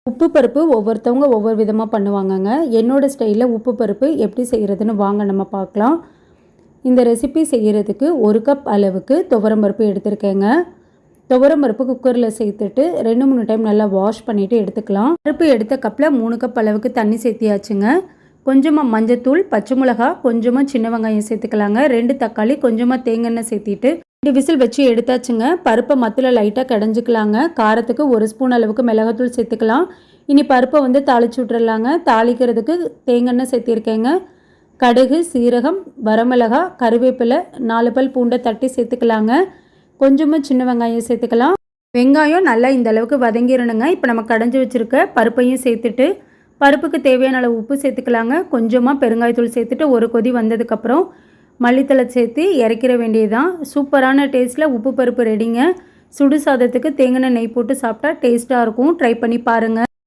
உப்பு பருப்பு ஒவ்வொருத்தவங்க ஒவ்வொரு விதமாக பண்ணுவாங்கங்க. என்னோடய ஸ்டைலில் உப்பு பருப்பு எப்படி செய்கிறதுன்னு வாங்க நம்ம பார்க்கலாம். இந்த ரெசிபி செய்கிறதுக்கு 1 கப் அளவுக்கு துவரம் பருப்பு எடுத்திருக்கேங்க. துவரம் பருப்பு குக்கரில் சேர்த்துட்டு 2-3 டைம் நல்லா வாஷ் பண்ணிவிட்டு எடுத்துக்கலாம். பருப்பு எடுத்த கப்பில் 3 கப் அளவுக்கு தண்ணி சேர்த்தியாச்சுங்க. கொஞ்சமாக மஞ்சத்தூள், பச்சை மிளகா, கொஞ்சமாக சின்ன வெங்காயம் சேர்த்துக்கலாங்க. 2 தக்காளி, கொஞ்சமாக தேங்காய் சேர்த்திட்டு 2 விசில் வச்சு எடுத்தாச்சுங்க. பருப்பை மத்தில் லைட்டாக கடைஞ்சிக்கலாங்க. காரத்துக்கு 1 ஸ்பூன் அளவுக்கு மிளகாத்தூள் சேர்த்துக்கலாம். இனி பருப்பை தாளிச்சு விட்றலாங்க. தாளிக்கிறதுக்கு தேங்காய் சேர்த்திருக்கேங்க. கடுகு, சீரகம், வரமிளகா, கருவேப்பிலை, 4 பல் பூண்டை தட்டி சேர்த்துக்கலாங்க. கொஞ்சமாக சின்ன வெங்காயம் சேர்த்துக்கலாம். வெங்காயம் நல்லா இந்த அளவுக்கு வதங்கிடணுங்க. இப்போ நம்ம கடைஞ்சி வச்சுருக்க பருப்பையும் சேர்த்துட்டு பருப்புக்கு தேவையான அளவு உப்பு சேர்த்துக்கலாங்க. கொஞ்சமாக பெருங்காயத்தூள் சேர்த்துட்டு ஒரு கொதி வந்ததுக்கப்புறம் மல்லித்தலை சேர்த்து இறக்கிற வேண்டியதுதான். சூப்பரான டேஸ்ட்டில் உப்பு பருப்பு ரெடிங்க. சுடு சாதத்துக்கு தேங்காய் நெய் போட்டு சாப்பிட்டா டேஸ்ட்டாக இருக்கும். ட்ரை பண்ணி பாருங்கள்.